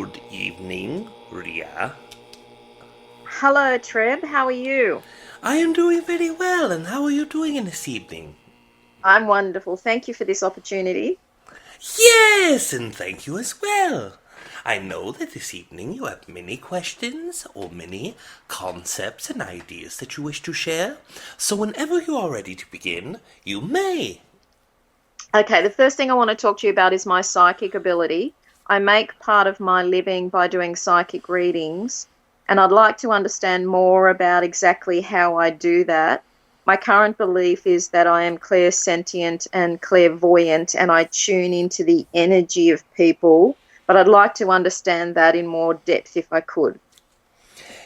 Good evening, Reea. Hello, Treb. How are you? I am doing very well, and how are you doing in this evening? I'm wonderful. Thank you for this opportunity. Yes, and thank you as well. I know that this evening you have many questions or many concepts and ideas that you wish to share, so whenever you are ready to begin, you may. Okay, the first thing I want to talk to you about is my psychic ability. I make part of my living by doing psychic readings, and I'd like to understand more about exactly how I do that. My current belief is that I am clairsentient and clairvoyant, and I tune into the energy of people, but I'd like to understand that in more depth if I could.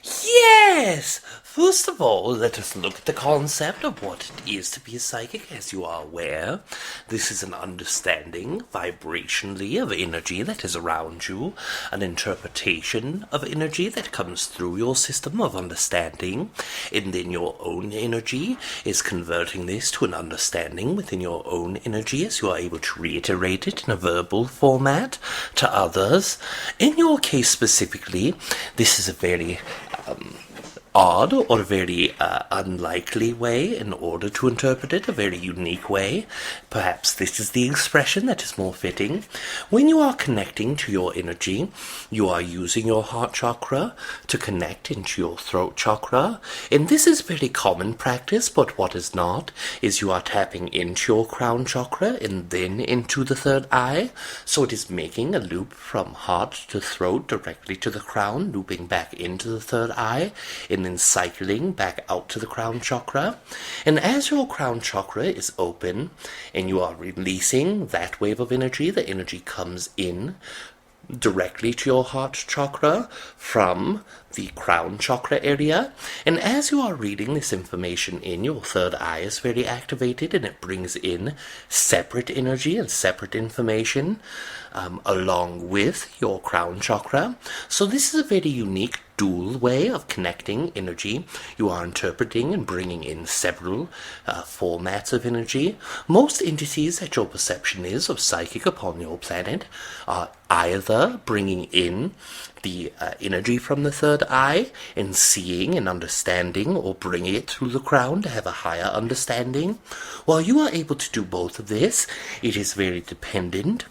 Yes! First of all, let us look at the concept of what it is to be a psychic. As you are aware, this is an understanding, vibrationally, of energy that is around you, an interpretation of energy that comes through your system of understanding, and then your own energy is converting this to an understanding within your own energy as you are able to reiterate it in a verbal format to others. In your case specifically, this is a very odd or a very unlikely way in order to interpret it, a very unique way. Perhaps this is the expression that is more fitting. When you are connecting to your energy, you are using your heart chakra to connect into your throat chakra, and this is very common practice, but what is not is you are tapping into your crown chakra and then into the third eye, so it is making a loop from heart to throat directly to the crown, looping back into the third eye, and then cycling back out to the crown chakra. And as your crown chakra is open and you are releasing that wave of energy, the energy comes in directly to your heart chakra from the crown chakra area. And as you are reading this information in, your third eye is very activated and it brings in separate energy and separate information along with your crown chakra. So this is a very unique dual way of connecting energy. You are interpreting and bringing in several formats of energy. Most entities that your perception is of psychic upon your planet are either bringing in the energy from the third eye and seeing and understanding, or bringing it through the crown to have a higher understanding. While you are able to do both of this, it is very dependent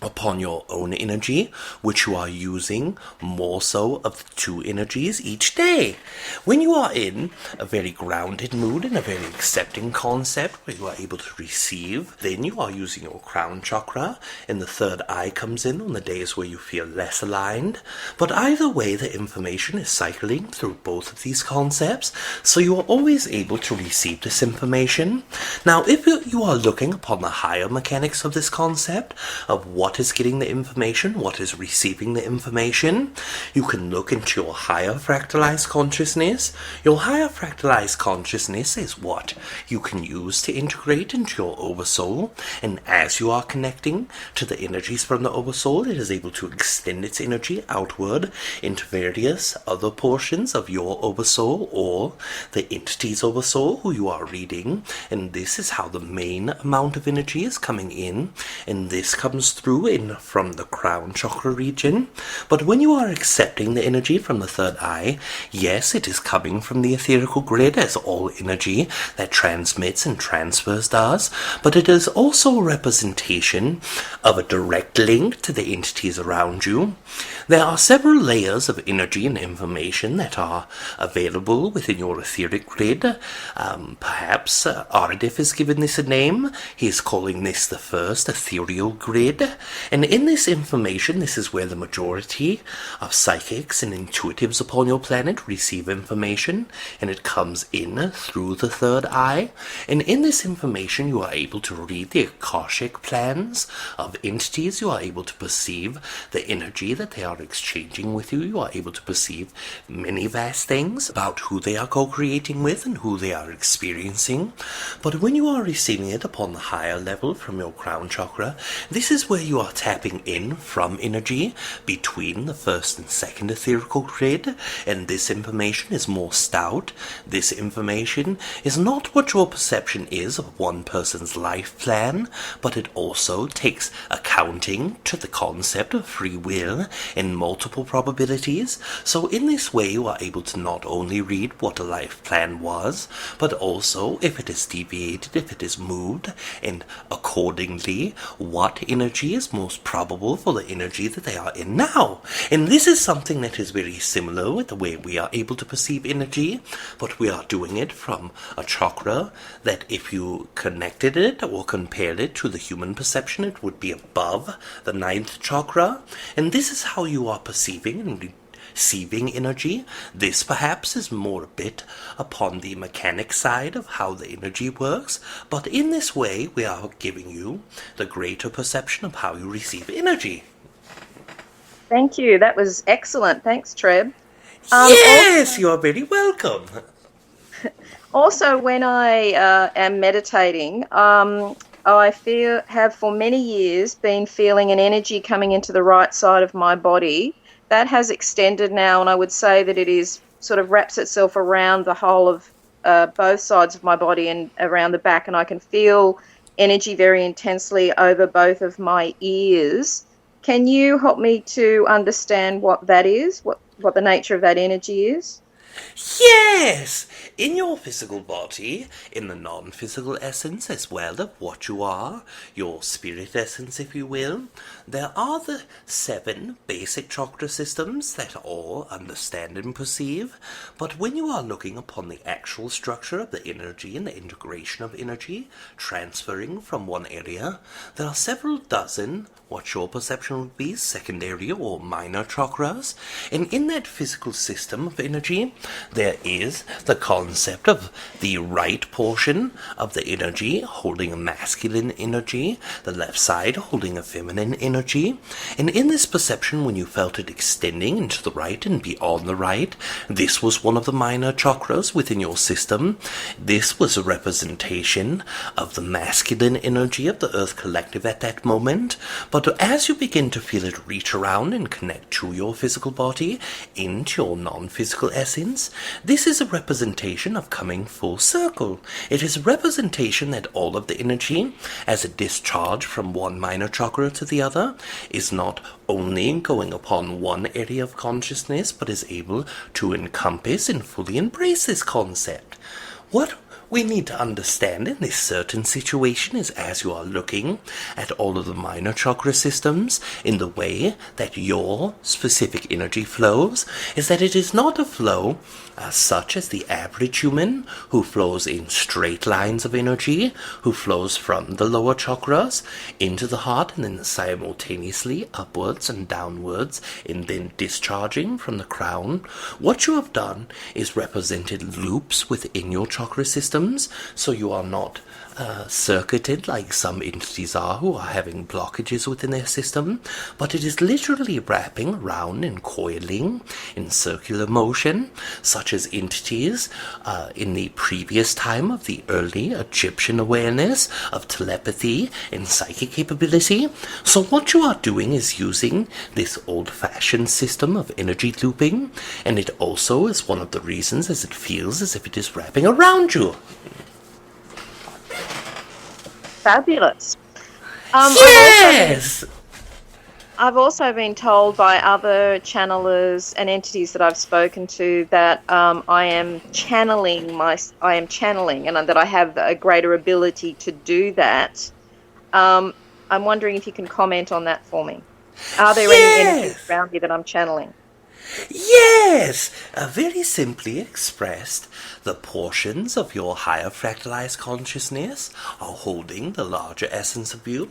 upon your own energy, which you are using more so of the two energies each day. When you are in a very grounded mood and a very accepting concept where you are able to receive, then you are using your crown chakra and the third eye comes in on the days where you feel less aligned. But either way, the information is cycling through both of these concepts, so you are always able to receive this information. Now, if you are looking upon the higher mechanics of this concept, of what is getting the information, what is receiving the information, you can look into your higher fractalized consciousness. Your higher fractalized consciousness is what you can use to integrate into your oversoul, and as you are connecting to the energies from the oversoul, it is able to extend its energy outward into various other portions of your oversoul or the entity's oversoul who you are reading, and this is how the main amount of energy is coming in, and this comes through in from the crown chakra region. But when you are accepting the energy from the third eye, yes, it is coming from the etherical grid, as all energy that transmits and transfers does, but it is also a representation of a direct link to the entities around you. There are several layers of energy and information that are available within your etheric grid. Perhaps Aridif has given this a name. He is calling this the first ethereal grid. And in this information, this is where the majority of psychics and intuitives upon your planet receive information, and it comes in through the third eye. And in this information, you are able to read the Akashic plans of entities. You are able to perceive the energy that they are exchanging with you. You are able to perceive many vast things about who they are co-creating with and who they are experiencing. But when you are receiving it upon the higher level from your crown chakra, this is where you you are tapping in from energy between the first and second etherical grid, and this information is more stout. This information is not what your perception is of one person's life plan, but it also takes accounting to the concept of free will and multiple probabilities. So in this way you are able to not only read what a life plan was, but also if it is deviated, if it is moved, and accordingly what energy is most probable for the energy that they are in now. And this is something that is very similar with the way we are able to perceive energy, but we are doing it from a chakra that if you connected it or compared it to the human perception, it would be above the ninth chakra. And this is how you are perceiving and receiving energy. This perhaps is more a bit upon the mechanic side of how the energy works, but in this way we are giving you the greater perception of how you receive energy. Thank you. That was excellent. Thanks, Treb. Yes, you are very welcome. Also, when I am meditating, I have for many years been feeling an energy coming into the right side of my body. That has extended now, and I would say that it is sort of wraps itself around the whole of both sides of my body and around the back, and I can feel energy very intensely over both of my ears. Can you help me to understand what that is, what the nature of that energy is? Yes! In your physical body, in the non-physical essence as well of what you are, your spirit essence if you will, there are the 7 basic chakra systems that all understand and perceive, but when you are looking upon the actual structure of the energy and the integration of energy transferring from one area, there are several dozen what your perception would be secondary or minor chakras, and in that physical system of energy, there is the concept of the right portion of the energy holding a masculine energy, the left side holding a feminine energy, and in this perception when you felt it extending into the right and beyond the right, this was one of the minor chakras within your system. This was a representation of the masculine energy of the Earth Collective at that moment, but as you begin to feel it reach around and connect to your physical body into your non-physical essence, this is a representation of coming full circle. It is a representation that all of the energy, as a discharge from one minor chakra to the other, is not only going upon one area of consciousness, but is able to encompass and fully embrace this concept. What we need to understand in this certain situation is as you are looking at all of the minor chakra systems in the way that your specific energy flows, is that it is not a flow such as the average human who flows in straight lines of energy, who flows from the lower chakras into the heart and then simultaneously upwards and downwards and then discharging from the crown. What you have done is represented loops within your chakra systems, so you are not circuited like some entities are who are having blockages within their system, but it is literally wrapping around and coiling in circular motion, such as entities in the previous time of the early Egyptian awareness of telepathy and psychic capability. So what you are doing is using this old-fashioned system of energy looping, and it also is one of the reasons as it feels as if it is wrapping around you. Fabulous. Yes! I've also been told by other channelers and entities that I've spoken to that I am channeling, and that I have a greater ability to do that. I'm wondering if you can comment on that for me. Are there any entities around here that I'm channeling? Yes! Very simply expressed, the portions of your higher fractalized consciousness are holding the larger essence of you.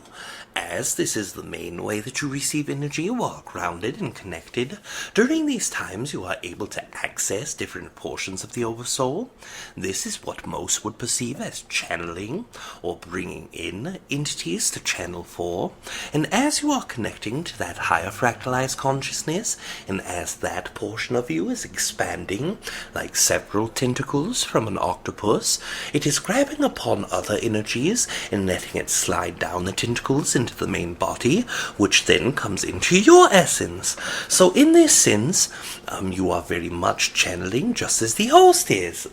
As this is the main way that you receive energy, you are grounded and connected. During these times, you are able to access different portions of the Oversoul. This is what most would perceive as channeling, or bringing in entities to channel for. And as you are connecting to that higher fractalized consciousness, and as that portion of you is expanding like several tentacles from an octopus. It is grabbing upon other energies and letting it slide down the tentacles into the main body, which then comes into your essence. So in this sense, you are very much channeling just as the host is.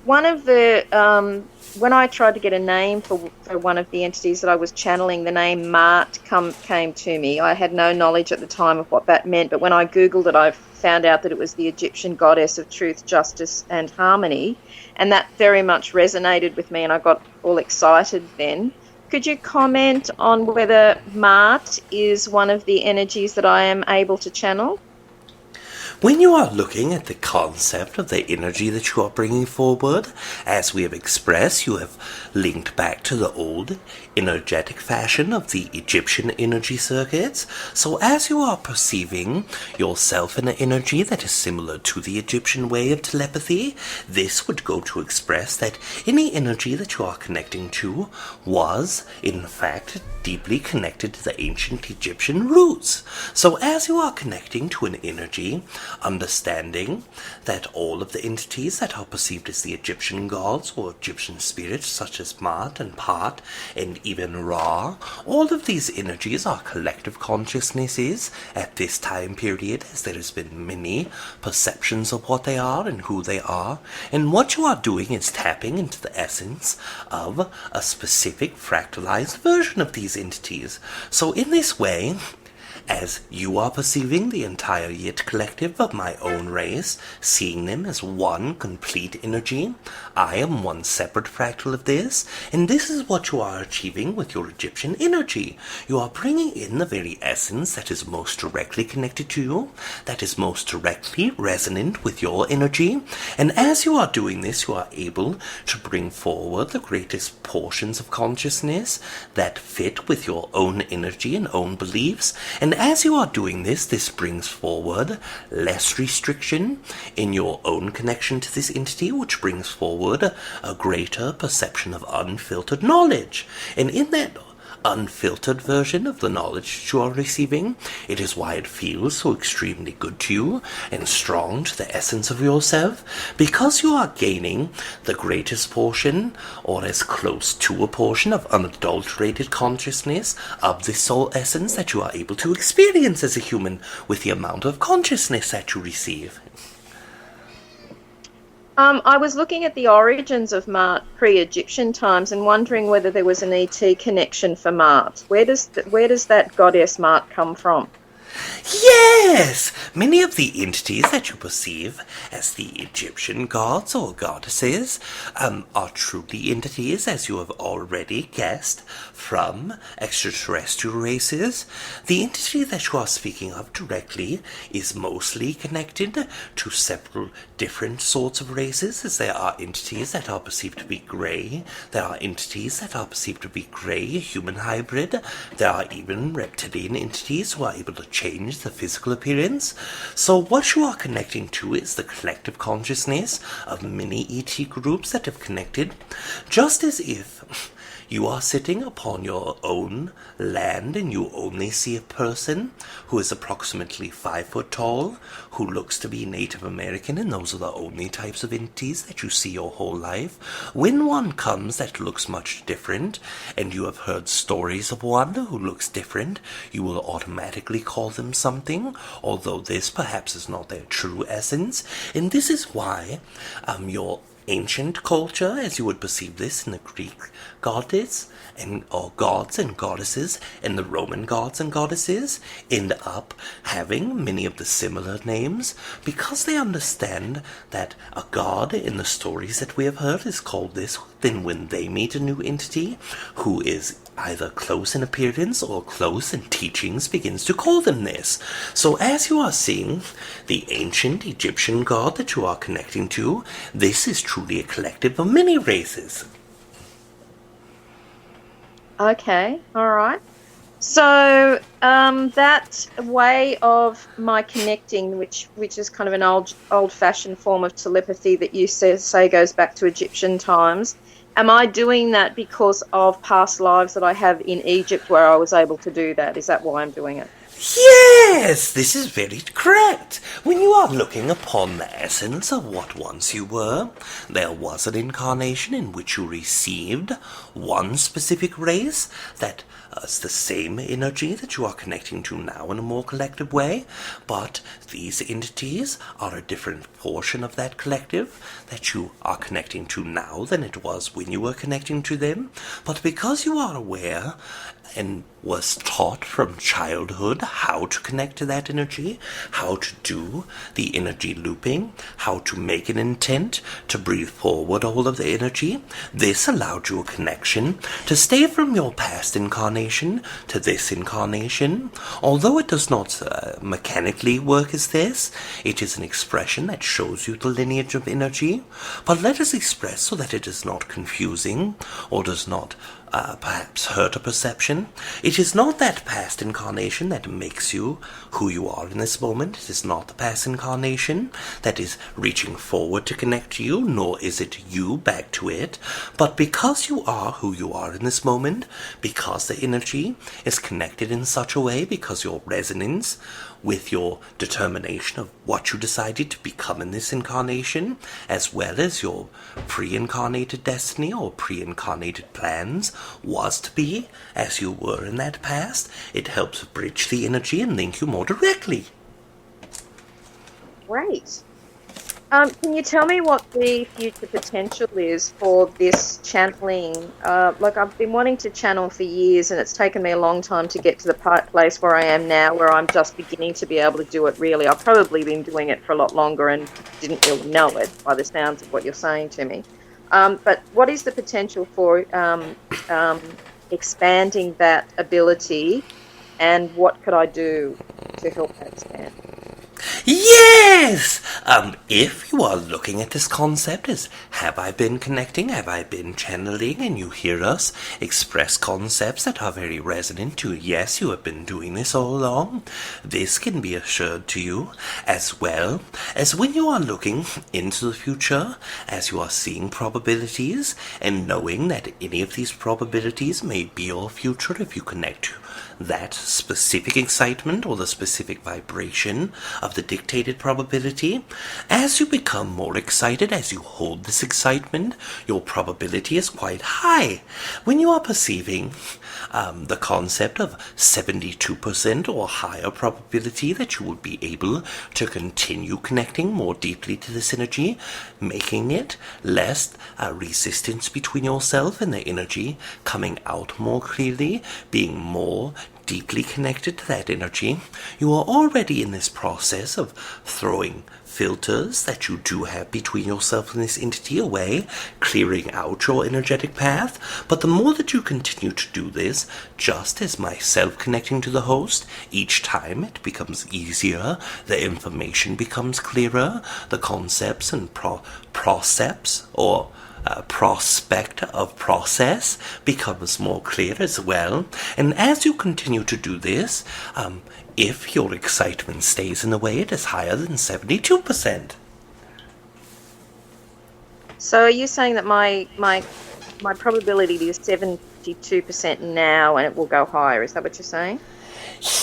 One of the when I tried to get a name for one of the entities that I was channeling, the name Mart came to me. I had no knowledge at the time of what that meant, but when I Googled it, I found out that it was the Egyptian goddess of truth, justice, and harmony, and that very much resonated with me, and I got all excited then. Could you comment on whether Mart is one of the energies that I am able to channel? When you are looking at the concept of the energy that you are bringing forward, as we have expressed, you have linked back to the old energetic fashion of the Egyptian energy circuits. So as you are perceiving yourself in an energy that is similar to the Egyptian way of telepathy, this would go to express that any energy that you are connecting to was, in fact, deeply connected to the ancient Egyptian roots. So as you are connecting to an energy, understanding that all of the entities that are perceived as the Egyptian gods or Egyptian spirits, such as Ma'at and Pat and even Ra, all of these energies are collective consciousnesses at this time period, as there has been many perceptions of what they are and who they are. And what you are doing is tapping into the essence of a specific fractalized version of these entities. So in this way, as you are perceiving the entire Yit collective of my own race, seeing them as one complete energy, I am one separate fractal of this, and this is what you are achieving with your Egyptian energy. You are bringing in the very essence that is most directly connected to you, that is most directly resonant with your energy, and as you are doing this, you are able to bring forward the greatest portions of consciousness that fit with your own energy and own beliefs, and as you are doing this, this brings forward less restriction in your own connection to this entity, which brings forward a greater perception of unfiltered knowledge. And in that unfiltered version of the knowledge that you are receiving, it is why it feels so extremely good to you and strong to the essence of yourself, because you are gaining the greatest portion, or as close to a portion, of unadulterated consciousness of this soul essence that you are able to experience as a human with the amount of consciousness that you receive. I was looking at the origins of Mart pre-Egyptian times and wondering whether there was an ET connection for Mart. Where does that goddess Mart come from? Yes! Many of the entities that you perceive as the Egyptian gods or goddesses are truly entities, as you have already guessed, from extraterrestrial races. The entity that you are speaking of directly is mostly connected to several different sorts of races, as there are entities that are perceived to be grey, there are entities that are perceived to be grey, human hybrid, there are even reptilian entities who are able to change the physical appearance. So what you are connecting to is the collective consciousness of many ET groups that have connected, just as if you are sitting upon your own land and you only see a person who is approximately 5 foot tall, who looks to be Native American, and those are the only types of entities that you see your whole life. When one comes that looks much different, and you have heard stories of one who looks different, you will automatically call them something, although this perhaps is not their true essence. And this is why your ancient culture, as you would perceive this in the Greek goddess or gods and goddesses, and the Roman gods and goddesses, end up having many of the similar names, because they understand that a god in the stories that we have heard is called this. Then when they meet a new entity who is either close in appearance or close in teachings, begins to call them this. So as you are seeing the ancient Egyptian god that you are connecting to, this is truly a collective of many races. Okay, all right. So that way of my connecting, which is kind of an old-fashioned form of telepathy that you say goes back to Egyptian times, am I doing that because of past lives that I have in Egypt where I was able to do that? Is that why I'm doing it? Yes, this is very correct. When you are looking upon the essence of what once you were, there was an incarnation in which you received one specific race that is the same energy that you are connecting to now in a more collective way, but these entities are a different portion of that collective that you are connecting to now than it was when you were connecting to them. But because you are aware and was taught from childhood how to connect to that energy, how to do the energy looping, how to make an intent to breathe forward all of the energy, this allowed you a connection to stay from your past incarnation to this incarnation. Although it does not mechanically work as this, it is an expression that shows you the lineage of energy. But let us express so that it is not confusing or does not perhaps hurt a perception. It is not that past incarnation that makes you who you are in this moment. It is not the past incarnation that is reaching forward to connect to you, nor is it you back to it. But because you are who you are in this moment, because the energy is connected in such a way, because your resonance with your determination of what you decided to become in this incarnation, as well as your pre-incarnated destiny or pre-incarnated plans, was to be as you were in that past, it helps bridge the energy and link you more directly. Great. Can you tell me what the future potential is for this channeling? I've been wanting to channel for years, and it's taken me a long time to get to the place where I am now, where I'm just beginning to be able to do it really. I've probably been doing it for a lot longer and didn't really know it by the sounds of what you're saying to me. But what is the potential for expanding that ability, and what could I do to help that expand? Yes! If you are looking at this concept as, have I been connecting, have I been channeling, and you hear us express concepts that are very resonant to, yes, you have been doing this all along, this can be assured to you, as well as when you are looking into the future, as you are seeing probabilities, and knowing that any of these probabilities may be your future if you connect to that specific excitement or the specific vibration of the dictated probability. As you become more excited, as you hold this excitement, your probability is quite high. When you are perceiving the concept of 72% or higher probability that you will be able to continue connecting more deeply to this energy, making it less resistance between yourself and the energy, coming out more clearly, being more deeply connected to that energy, you are already in this process of throwing filters that you do have between yourself and this entity away, clearing out your energetic path. But the more that you continue to do this, just as myself connecting to the host, each time it becomes easier, the information becomes clearer, the concepts and prospect of process becomes more clear as well. And as you continue to do this, if your excitement stays in the way, it is higher than 72%. So are you saying that my probability is 72% now, and it will go higher? Is that what you're saying?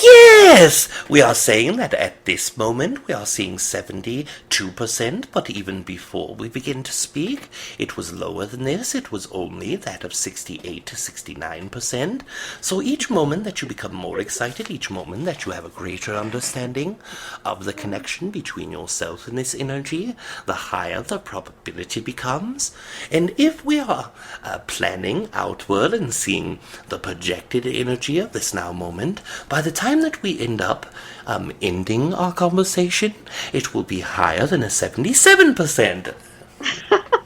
Yes! We are saying that at this moment we are seeing 72%, but even before we begin to speak, it was lower than this. It was only that of 68 to 69%. So each moment that you become more excited, each moment that you have a greater understanding of the connection between yourself and this energy, the higher the probability becomes. And if we are planning outward and seeing the projected energy of this now moment, by the time that we end up ending our conversation, it will be higher than a 77%.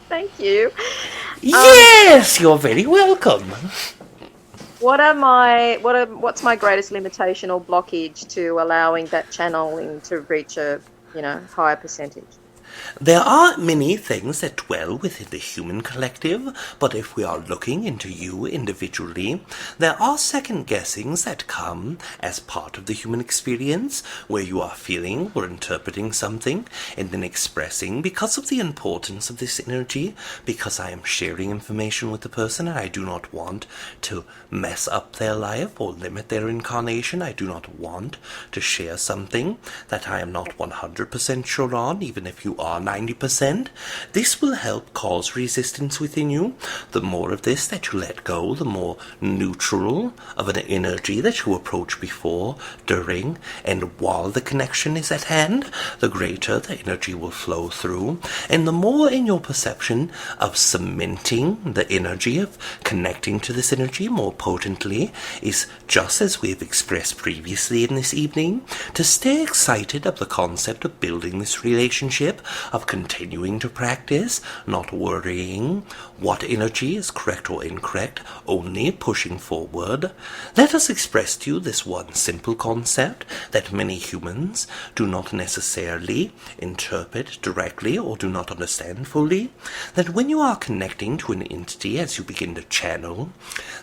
Thank you. Yes, you're very welcome. What's my greatest limitation or blockage to allowing that channeling to reach a higher percentage? There are many things that dwell within the human collective, but if we are looking into you individually, there are second guessings that come as part of the human experience, where you are feeling or interpreting something and then expressing because of the importance of this energy, because I am sharing information with the person and I do not want to mess up their life or limit their incarnation. I do not want to share something that I am not 100% sure on, even if you are 90%. This will help cause resistance within you. The more of this that you let go, the more neutral of an energy that you approach before, during, and while the connection is at hand, the greater the energy will flow through, and the more in your perception of cementing the energy, of connecting to this energy more potently, is just as we've expressed previously in this evening, to stay excited of the concept of building this relationship, of continuing to practice, not worrying what energy is correct or incorrect, only pushing forward. Let us express to you this one simple concept that many humans do not necessarily interpret directly or do not understand fully, that when you are connecting to an entity as you begin to channel,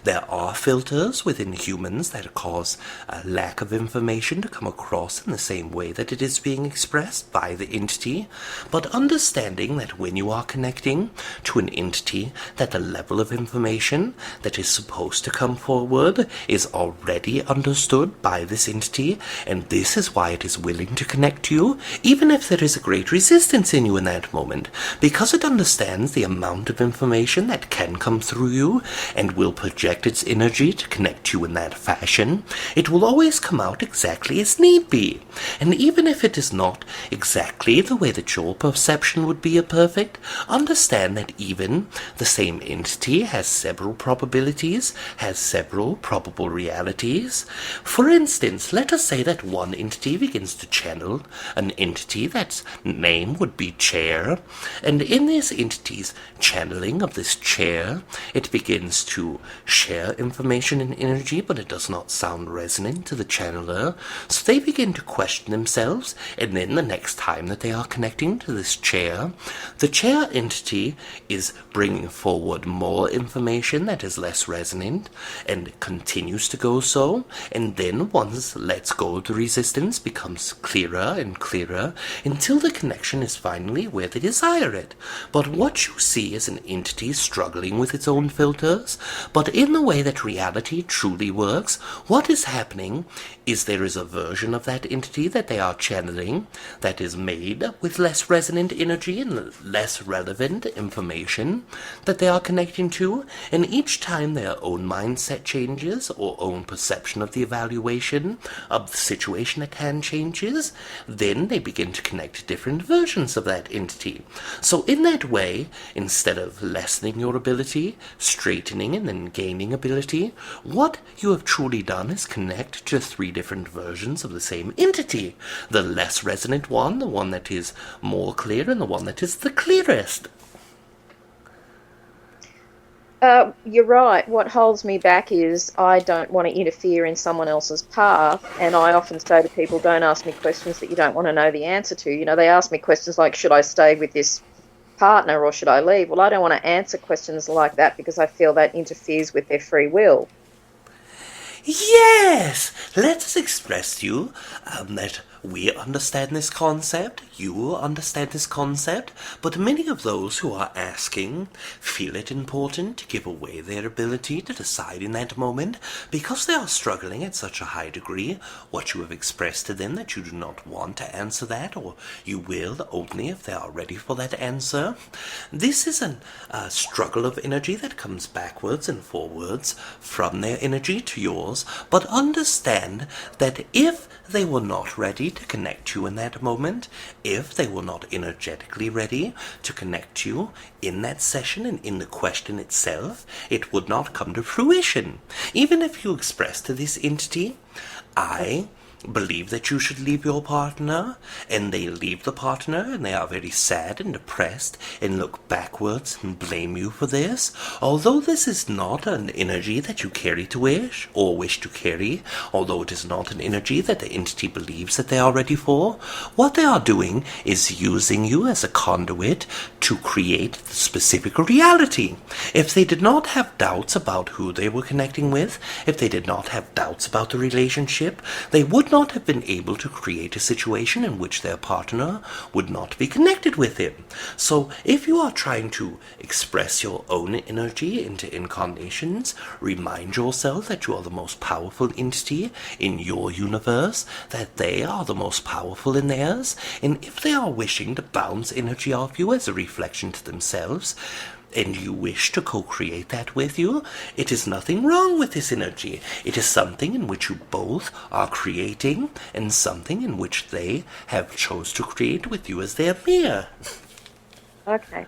there are filters within humans that cause a lack of information to come across in the same way that it is being expressed by the entity, but understanding that when you are connecting to an entity, that the level of information that is supposed to come forward is already understood by this entity, and this is why it is willing to connect to you, even if there is a great resistance in you in that moment, because it understands the amount of information that can come through you and will project its energy to connect to you in that fashion. It will always come out exactly as need be, and even if it is not exactly the way that your perception would be perfect, understand that even the same entity has several probabilities, has several probable realities. For instance, let us say that one entity begins to channel an entity that's name would be chair, and in this entity's channeling of this chair, it begins to share information and energy, but it does not sound resonant to the channeler, so they begin to question themselves, and then the next time that they are connecting to this chair, the chair entity is bringing forward more information that is less resonant, and continues to go so, and then once lets go of the resistance, becomes clearer and clearer, until the connection is finally where they desire it. But what you see is an entity struggling with its own filters, but in the way that reality truly works, what is happening is there is a version of that entity that they are channeling that is made with less resonant energy and less relevant information that they are connecting to, and each time their own mindset changes or own perception of the evaluation of the situation at hand changes, then they begin to connect to different versions of that entity. So in that way, instead of lessening your ability, straightening and then gaining ability, what you have truly done is connect to three different versions of the same entity. The less resonant one, the one that is more clear, and the one that is the clearest. You're right. What holds me back is I don't want to interfere in someone else's path, and I often say to people, don't ask me questions that you don't want to know the answer to. You know, they ask me questions like, should I stay with this partner or should I leave? Well, I don't want to answer questions like that because I feel that interferes with their free will. Yes! Let us express to you that we understand this concept, you understand this concept, but many of those who are asking feel it important to give away their ability to decide in that moment because they are struggling at such a high degree. What you have expressed to them that you do not want to answer that, or you will only if they are ready for that answer. This is a struggle of energy that comes backwards and forwards from their energy to yours, but understand that if they were not ready to connect you in that moment, if they were not energetically ready to connect you in that session and in the question itself, it would not come to fruition. Even if you express to this entity, I believe that you should leave your partner, and they leave the partner, and they are very sad and depressed, and look backwards and blame you for this. Although this is not an energy that you carry to wish to carry, although it is not an energy that the entity believes that they are ready for, what they are doing is using you as a conduit to create the specific reality. If they did not have doubts about who they were connecting with, if they did not have doubts about the relationship, they would not have been able to create a situation in which their partner would not be connected with him. So if you are trying to express your own energy into incarnations, remind yourself that you are the most powerful entity in your universe, that they are the most powerful in theirs, and if they are wishing to bounce energy off you as a reflection to themselves, and you wish to co-create that with you, it is nothing wrong with this energy. It is something in which you both are creating, and something in which they have chose to create with you as their mirror. Okay,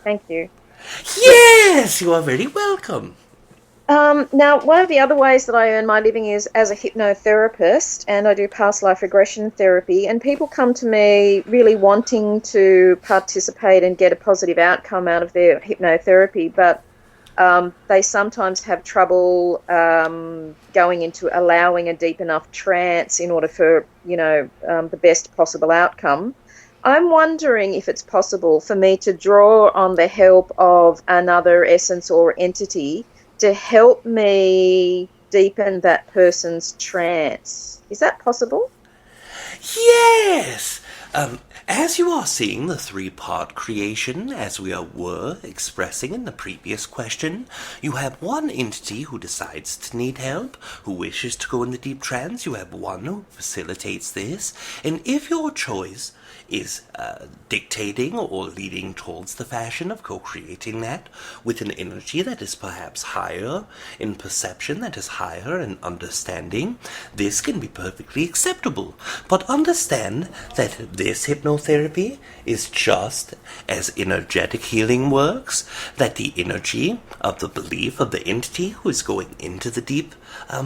thank you. Yes, you are very welcome. Now, one of the other ways that I earn my living is as a hypnotherapist, and I do past life regression therapy, and people come to me really wanting to participate and get a positive outcome out of their hypnotherapy, but they sometimes have trouble going into allowing a deep enough trance in order for, the best possible outcome. I'm wondering if it's possible for me to draw on the help of another essence or entity to help me deepen that person's trance. Is that possible? Yes! As you are seeing the three-part creation, as we were expressing in the previous question, you have one entity who decides to need help, who wishes to go in the deep trance. You have one who facilitates this. And if your choice is dictating or leading towards the fashion of co-creating that with an energy that is perhaps higher in perception, that is higher in understanding, this can be perfectly acceptable. But understand that this hypnotherapy is just as energetic healing works, that the energy of the belief of the entity who is going into the deep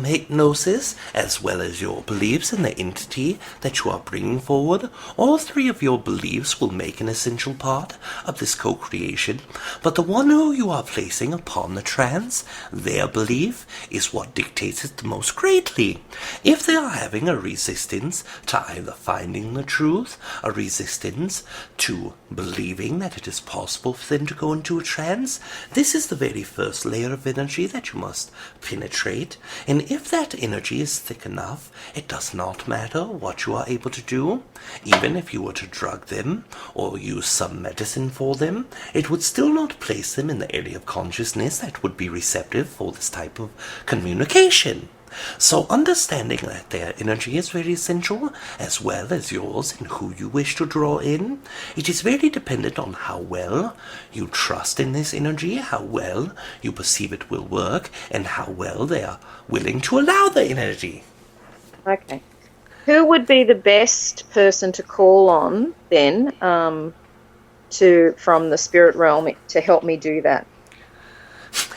hypnosis, as well as your beliefs in the entity that you are bringing forward, all three of your beliefs will make an essential part of this co-creation, but the one who you are placing upon the trance, their belief, is what dictates it the most greatly. If they are having a resistance to either finding the truth, a resistance to believing that it is possible for them to go into a trance, this is the very first layer of energy that you must penetrate, and if that energy is thick enough, it does not matter what you are able to do. Even if you were to drug them or use some medicine for them, it would still not place them in the area of consciousness that would be receptive for this type of communication. So understanding that their energy is very essential, as well as yours and who you wish to draw in, it is very dependent on how well you trust in this energy, how well you perceive it will work, and how well they are willing to allow the energy. Okay. Who would be the best person to call on then from the spirit realm to help me do that?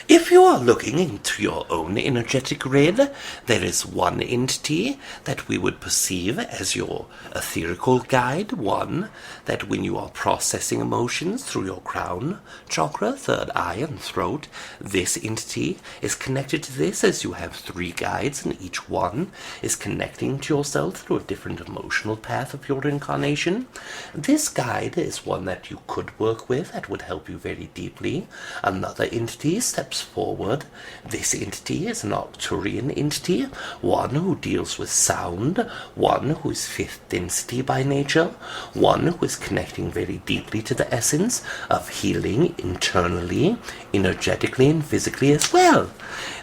If you are looking into your own energetic grid, there is one entity that we would perceive as your etherical guide, one that when you are processing emotions through your crown chakra, third eye and throat, this entity is connected to this, as you have three guides and each one is connecting to yourself through a different emotional path of your incarnation. This guide is one that you could work with that would help you very deeply. Another entity steps forward. This entity is an Arcturian entity, one who deals with sound, one who is fifth density by nature, one who is connecting very deeply to the essence of healing internally, energetically and physically as well.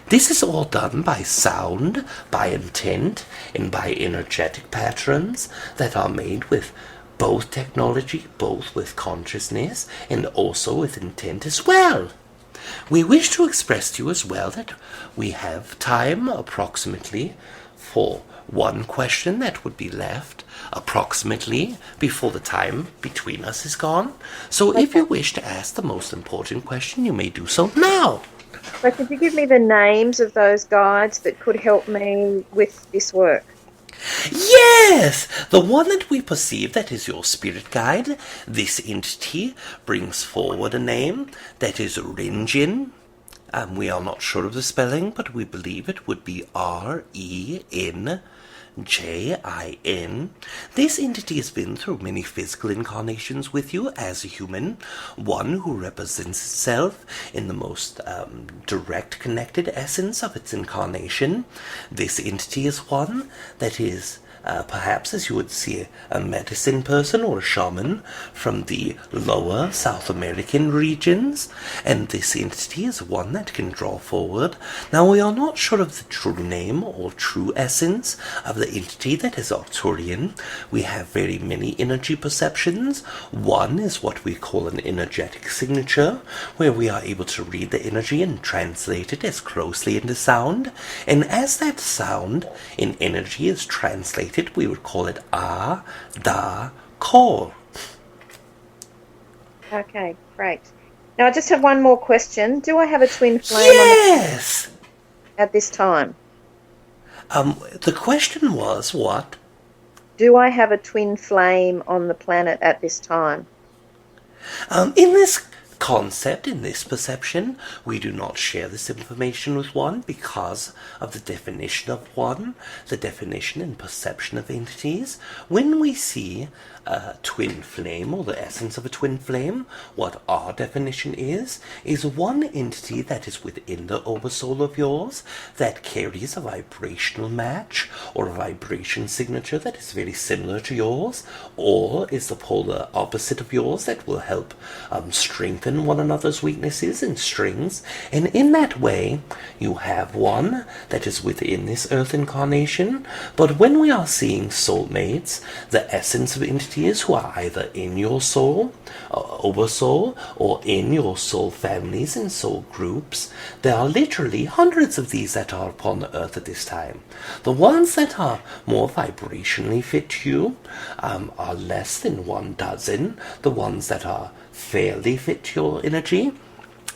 This is all done by sound, by intent, and by energetic patterns that are made with both technology, both with consciousness, and also with intent as well. We wish to express to you as well that we have time approximately for one question that would be left approximately before the time between us is gone. So if you wish to ask the most important question, you may do so now. So could you give me the names of those guides that could help me with this work? Yes! The one that we perceive that is your spirit guide. This entity brings forward a name that is Rinjin. We are not sure of the spelling, but we believe it would be Renjin. This entity has been through many physical incarnations with you as a human, one who represents itself in the most direct connected essence of its incarnation. This entity is one that is perhaps as you would see a medicine person or a shaman from the lower South American regions, and this entity is one that can draw forward. Now, we are not sure of the true name or true essence of the entity that is Arcturian. We have very many energy perceptions. One is what we call an energetic signature, where we are able to read the energy and translate it as closely into sound, and as that sound in energy is translated, we would call it Kor. Okay, great. Now I just have one more question. Do I have a twin flame Yes! at this time? The question was what? Do I have a twin flame on the planet at this time? In this concept, in this perception, we do not share this information with one because of the definition of one, the definition and perception of entities. When we see a twin flame, or the essence of a twin flame, what our definition is one entity that is within the oversoul of yours, that carries a vibrational match, or a vibration signature that is very similar to yours, or is the polar opposite of yours, that will help strengthen one another's weaknesses and strengths. And in that way, you have one that is within this earth incarnation. But when we are seeing soulmates, the essence of entities who are either in your soul, oversoul, or in your soul families and soul groups, there are literally hundreds of these that are upon the earth at this time. The ones that are more vibrationally fit to you are less than 1 dozen. The ones that are fairly fit to your energy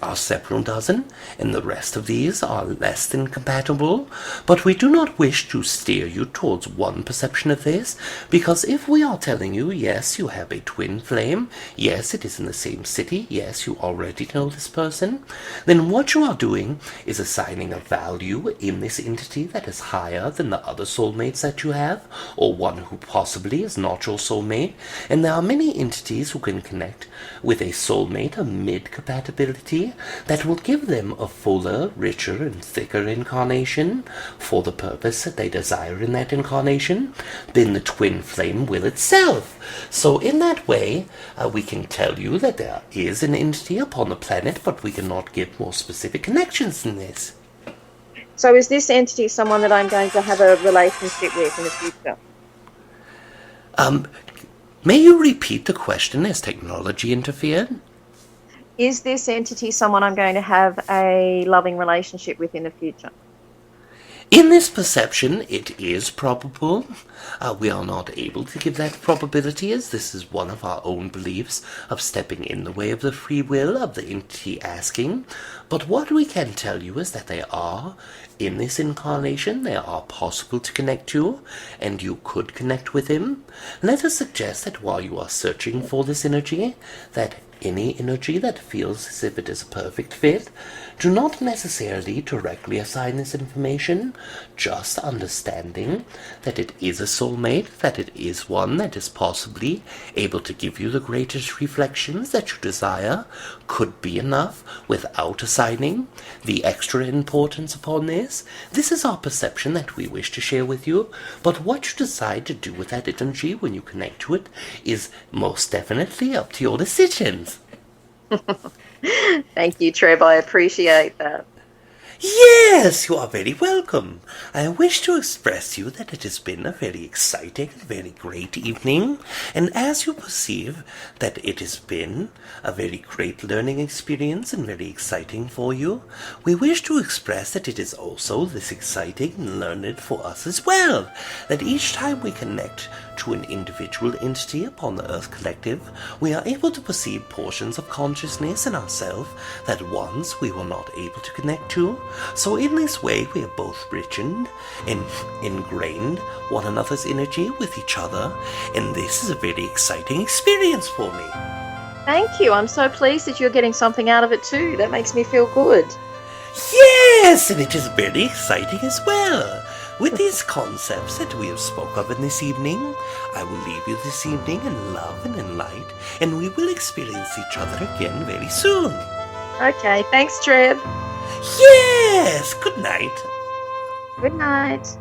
are several dozen, and the rest of these are less than compatible. But we do not wish to steer you towards one perception of this, because if we are telling you, yes, you have a twin flame, yes, it is in the same city, yes, you already know this person, then what you are doing is assigning a value in this entity that is higher than the other soulmates that you have, or one who possibly is not your soulmate. And there are many entities who can connect with a soulmate of mid-compatibility that will give them a fuller, richer, and thicker incarnation for the purpose that they desire in that incarnation than the twin flame will itself. So in that way, we can tell you that there is an entity upon the planet, but we cannot give more specific connections than this. So is this entity someone that I'm going to have a relationship with in the future? May you repeat the question as technology interfered? Is this entity someone I'm going to have a loving relationship with in the future? In this perception, it is probable. We are not able to give that probability, as this is one of our own beliefs of stepping in the way of the free will of the entity asking. But what we can tell you is that they are, in this incarnation, they are possible to connect to, and you could connect with him. Let us suggest that while you are searching for this energy, that any energy that feels as if it is a perfect fit, do not necessarily directly assign this information, just understanding that it is a soulmate, that it is one that is possibly able to give you the greatest reflections that you desire, could be enough without assigning the extra importance upon this. This is our perception that we wish to share with you, but what you decide to do with that energy when you connect to it is most definitely up to your decisions. Thank you, Treb. I appreciate that. Yes, you are very welcome. I wish to express to you that it has been a very exciting and very great evening, and as you perceive that it has been a very great learning experience and very exciting for you, we wish to express that it is also this exciting and learned for us as well, that each time we connect to an individual entity upon the Earth Collective, we are able to perceive portions of consciousness in ourselves that once we were not able to connect to. So in this way we are both bridged and ingrained one another's energy with each other, and this is a very exciting experience for me. Thank you. I'm so pleased that you're getting something out of it too. That makes me feel good. Yes, and it is very exciting as well. With these concepts that we have spoke of in this evening, I will leave you this evening in love and in light, and we will experience each other again very soon. Okay, thanks, Treb. Yes, good night. Good night.